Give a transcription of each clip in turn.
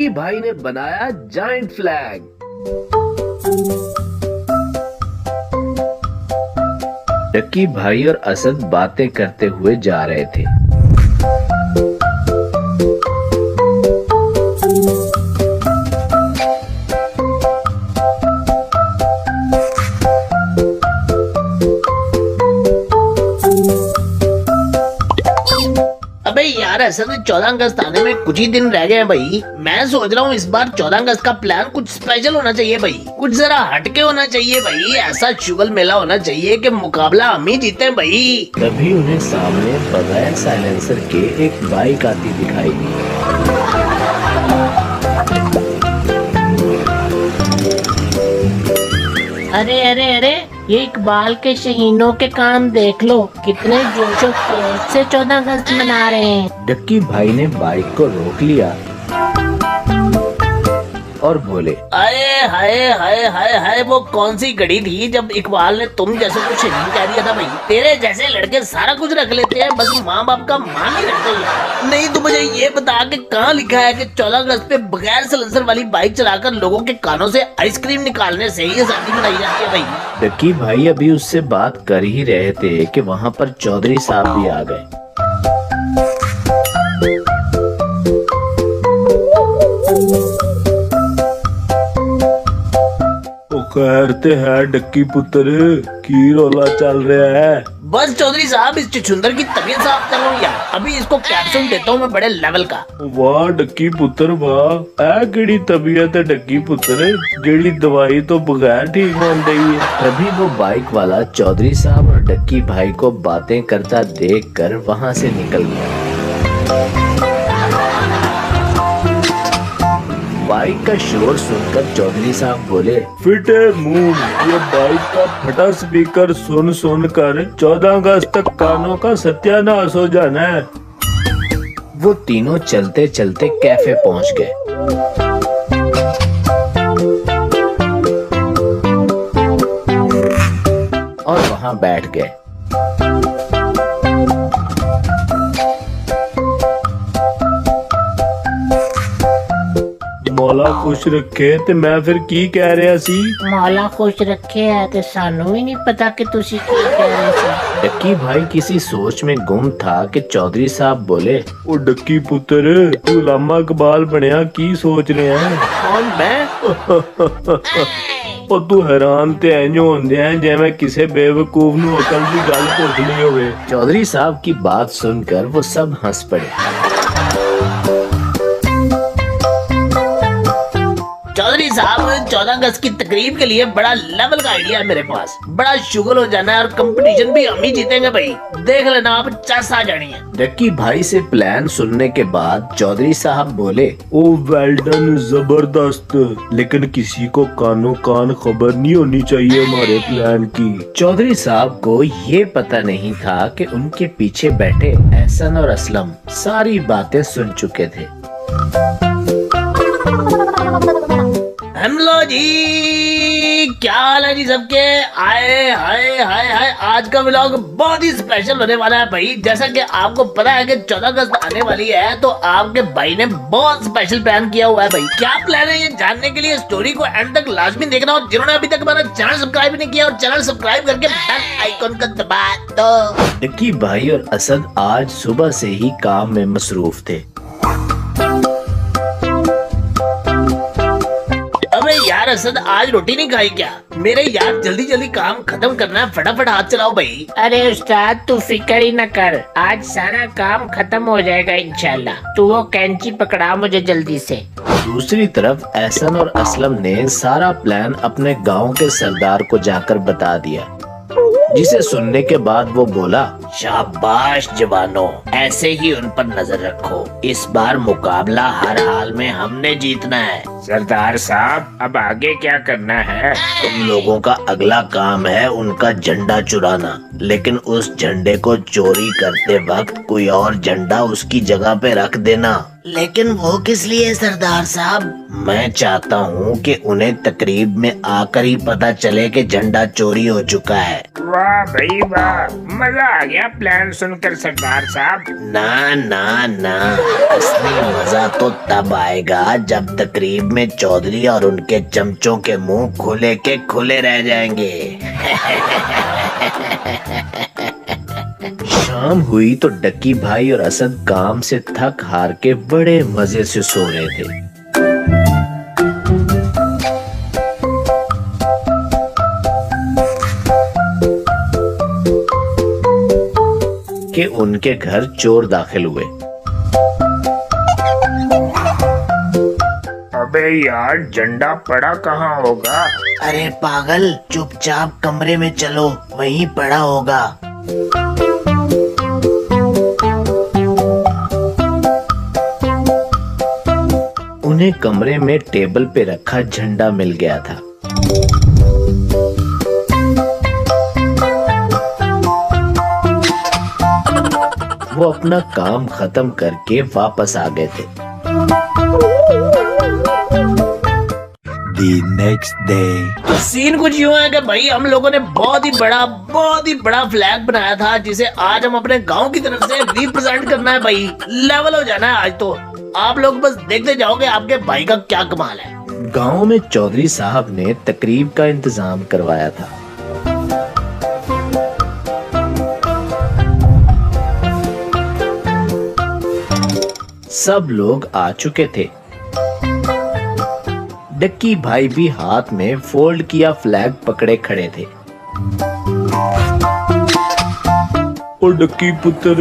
कि भाई ने बनाया जायंट फ्लैग। डक्की भाई और असद बातें करते हुए जा रहे थे। अबे यार, ऐसे तो 14 अगस्त आने में कुछ ही दिन रह गए हैं भाई। मैं सोच रहा हूँ इस बार 14 अगस्त का प्लान कुछ स्पेशल होना चाहिए भाई, कुछ जरा हटके होना चाहिए भाई। ऐसा शुगल मेला होना चाहिए कि मुकाबला हम ही जीते भाई। तभी उन्हें सामने बगैर साइलेंसर के एक बाइक आती दिखाई दी। अरे अरे अरे, ये इकबाल के शहीनों के काम देख लो, कितने जोशो खरोश से 14 अगस्त मना रहे हैं। डक्की भाई ने बाइक को रोक लिया और बोले, अरे हाय हाय हाय हाय, वो कौन सी घड़ी थी जब इकबाल ने तुम जैसे कुछ नहीं कह दिया था भाई। तेरे जैसे लड़के सारा कुछ रख लेते हैं, बस माँ बाप का मान नहीं रखते हैं। नहीं तो मुझे ये बता के कहाँ लिखा है कि 14 अगस्त पे बगैर सिलेंसर वाली बाइक चलाकर लोगों के कानों से आइसक्रीम निकालने से ही शादी मनाई जाती है भाई। डक्की भाई अभी उससे बात कर ही रहे थे कि वहाँ पर चौधरी साहब भी आ गए। कहते हैं डक्की पुत्र, की रोला चल रहा है। बस चौधरी साहब, इस चुचुंदर की तबीयत साफ कर रहा हूँ यार। अभी इसको कैप्सूल देता हूँ मैं बड़े लेवल का। वाह डक्की पुत्र वाह, ऐ केड़ी तबीयत है डक्की पुत्र, जेड़ी दवाई तो बगैर ठीक होन दी है। तभी वो बाइक वाला चौधरी साहब और डक्की भाई को बातें करता देखकर वहाँ से निकल गया। बाइक का शोर सुनकर चौधरी साहब बोले, फिटे मुंह, ये बाइक का फटा स्पीकर सुन सुन कर 14 अगस्त तक कानों का सत्यानाश हो जाना है। वो तीनों चलते चलते कैफे पहुंच गए। और वहां बैठ गए। मौला खुश रखे, ते मैं फिर की कह रहा सी। मौला खुश रखे है ते सानू भी नहीं पता कि तुसी की कह रहे थे। डक्की भाई किसी सोच में गुम था कि चौधरी साहब बोले, ओ डक्की पुत्र, तू लामा इकबाल बनया की सोच रहे हैं? कौन मैं? ओ तू हैरान ते इंज होंदे हैं जिवें किसी बेवकूफ नू अकल दी गल पुछनी होवे। चौधरी साहब की बात सुनकर वो सब हंस पड़े। चौधरी साहब, 14 अगस्त की तकरीब के लिए बड़ा लेवल का आइडिया है मेरे पास। बड़ा शुगर हो जाना है और कंपटीशन भी हम ही जीतेंगे भाई। देख लेना आप, चस आ जानी है। डक्की भाई से प्लान सुनने के बाद चौधरी साहब बोले, ओ वेल डन, जबरदस्त, लेकिन किसी को कानो कान खबर नहीं होनी चाहिए हमारे प्लान की। चौधरी साहब को ये पता नहीं था कि उनके पीछे बैठे एहसन और असलम सारी बातें सुन चुके थे। हेलो जी, क्या हाल है जी सबके? आए हाय हाय हाय, आज का व्लॉग बहुत ही स्पेशल होने वाला है भाई। जैसा कि आपको पता है कि 14 अगस्त आने वाली है, तो आपके भाई ने बहुत स्पेशल प्लान किया हुआ है भाई। क्या प्लान है ये जानने के लिए स्टोरी को एंड तक लाजमी देखना। और जिन्होंने अभी तक हमारा चैनल सब्सक्राइब नहीं किया, और चैनल सब्सक्राइब करके बेल आइकन को दबा दो। डक्की भाई और असद आज सुबह से ही काम में मसरूफ थे। अबे यार असद, आज रोटी नहीं खाई क्या? मेरे यार जल्दी जल्दी काम खत्म करना है, फटाफट हाथ चलाओ भाई। अरे उस्ताद, तू फिक्र ही न कर, आज सारा काम खत्म हो जाएगा इंशाल्लाह। तू वो कैंची पकड़ा मुझे जल्दी से। दूसरी तरफ एहसन और असलम ने सारा प्लान अपने गांव के सरदार को जाकर बता दिया, जिसे सुनने के बाद वो बोला, शाबाश जवानों, ऐसे ही उन पर नजर रखो। इस बार मुकाबला हर हाल में हमने जीतना है। सरदार साहब, अब आगे क्या करना है? तुम लोगों का अगला काम है उनका झंडा चुराना, लेकिन उस झंडे को चोरी करते वक्त कोई और झंडा उसकी जगह पे रख देना। लेकिन वो किस लिए सरदार साहब? मैं चाहता हूँ कि उन्हें तकरीब में आकर ही पता चले कि झंडा चोरी हो चुका है। वाह भाई वाह, मजा आ गया प्लान सुनकर सरदार साहब। ना ना ना, असली मजा तो तब आएगा जब तकरीब में चौधरी और उनके चमचों के मुंह खुले के खुले रह जाएंगे। शाम हुई तो डक्की भाई और असद काम से थक हार के बड़े मजे से सो रहे थे। कि उनके घर चोर दाखिल हुए। अबे यार, झंडा पड़ा कहाँ होगा? अरे पागल, चुपचाप कमरे में चलो, वहीं पड़ा होगा। उन्हें कमरे में टेबल पे रखा झंडा मिल गया था। वो अपना काम खत्म करके वापस आ गए थे। The next day. सीन कुछ यूं है कि भाई हम लोगों ने बहुत ही बड़ा फ्लैग बनाया था, जिसे आज हम अपने गांव की तरफ से रिप्रेजेंट करना है भाई। लेवल हो जाना है आज तो। आप लोग बस देखते जाओगे आपके भाई का क्या कमाल है। गांव में चौधरी साहब ने तकरीब का इंतजाम करवाया था। सब लोग आ चुके थे। डक्की भाई भी हाथ में फोल्ड किया फ्लैग पकड़े खड़े थे। और डक्की पुत्र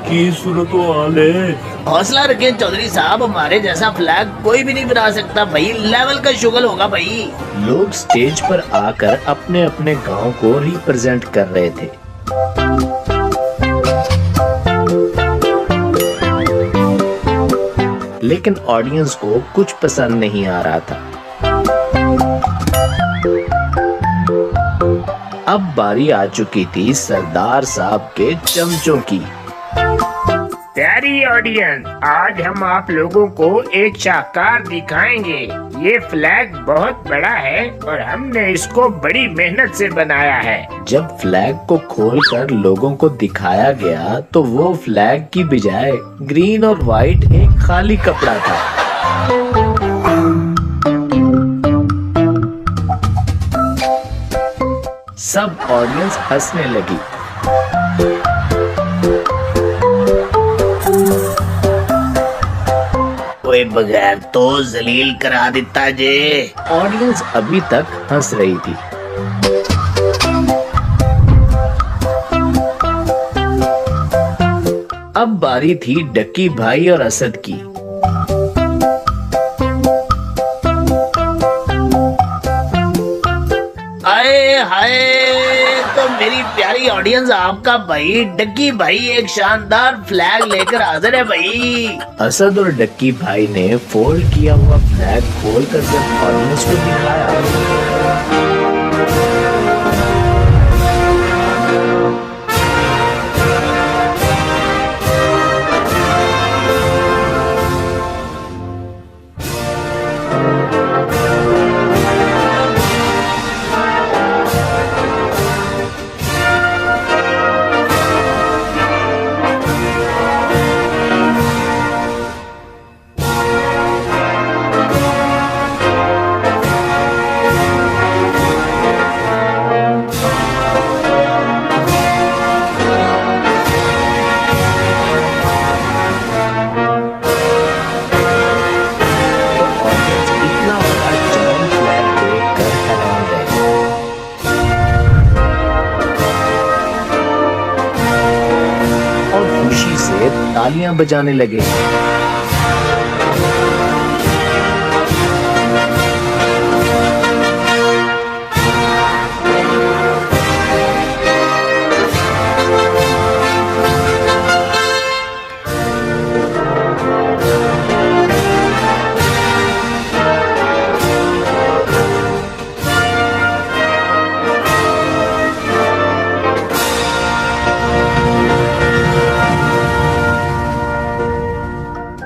की सूरत हाल है। हौसला रखें चौधरी साहब, हमारे जैसा फ्लैग कोई भी नहीं बना सकता भाई। लेवल का शुगल होगा भाई। लोग स्टेज पर आकर अपने अपने गांव को रिप्रेजेंट कर रहे थे। लेकिन ऑडियंस को कुछ पसंद नहीं आ रहा था। अब बारी आ चुकी थी सरदार साहब के चमचों की। प्यारी ऑडियंस, आज हम आप लोगों को एक शाहकार दिखाएंगे। ये फ्लैग बहुत बड़ा है और हमने इसको बड़ी मेहनत से बनाया है। जब फ्लैग को खोलकर लोगों को दिखाया गया तो वो फ्लैग की बजाय ग्रीन और व्हाइट एक खाली कपड़ा था। सब ऑडियंस हंसने लगी। ओए बगैर तो जलील करा देता जे। ऑडियंस अभी तक हंस रही थी। अब बारी थी डक्की भाई और असद की। आए हाय, तो मेरी प्यारी ऑडियंस, आपका भाई डक्की भाई एक शानदार फ्लैग लेकर हाजिर है भाई। असद और डक्की भाई ने फोल्ड किया हुआ फ्लैग खोलकर जब ऑडियंस को दिखाया तालियां बजाने लगे।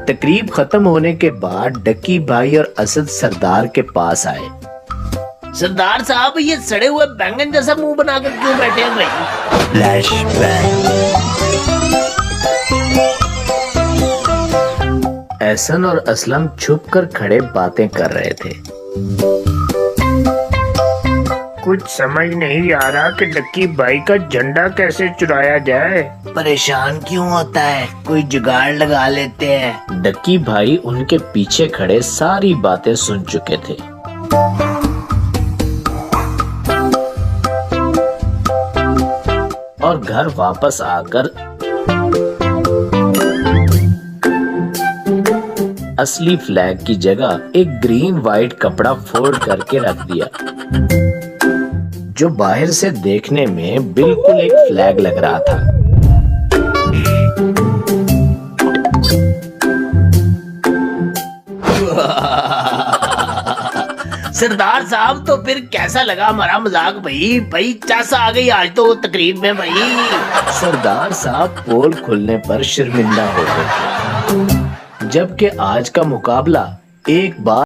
तकरीब खत्म होने के बाद डक्की भाई और असद सरदार के पास आए। सरदार साहब ये सड़े हुए बैंगन जैसा मुंह बनाकर क्यों बैठे हैं भाई? एहसन और असलम छुपकर खड़े बातें कर रहे थे। कुछ समझ नहीं आ रहा कि डक्की भाई का झंडा कैसे चुराया जाए। परेशान क्यों होता है, कोई जुगाड़ लगा लेते हैं। डक्की भाई उनके पीछे खड़े सारी बातें सुन चुके थे। और घर वापस आकर असली फ्लैग की जगह एक ग्रीन वाइट कपड़ा फोल्ड करके रख दिया, जो बाहर से देखने में बिल्कुल एक फ्लैग लग रहा था। सरदार साहब तो फिर कैसा लगा हमारा मजाक भाई? भाई चासा आ गई आज तो तकरीब में भाई। सरदार साहब पोल खुलने पर शर्मिंदा हो गए, जबकि आज का मुकाबला एक बार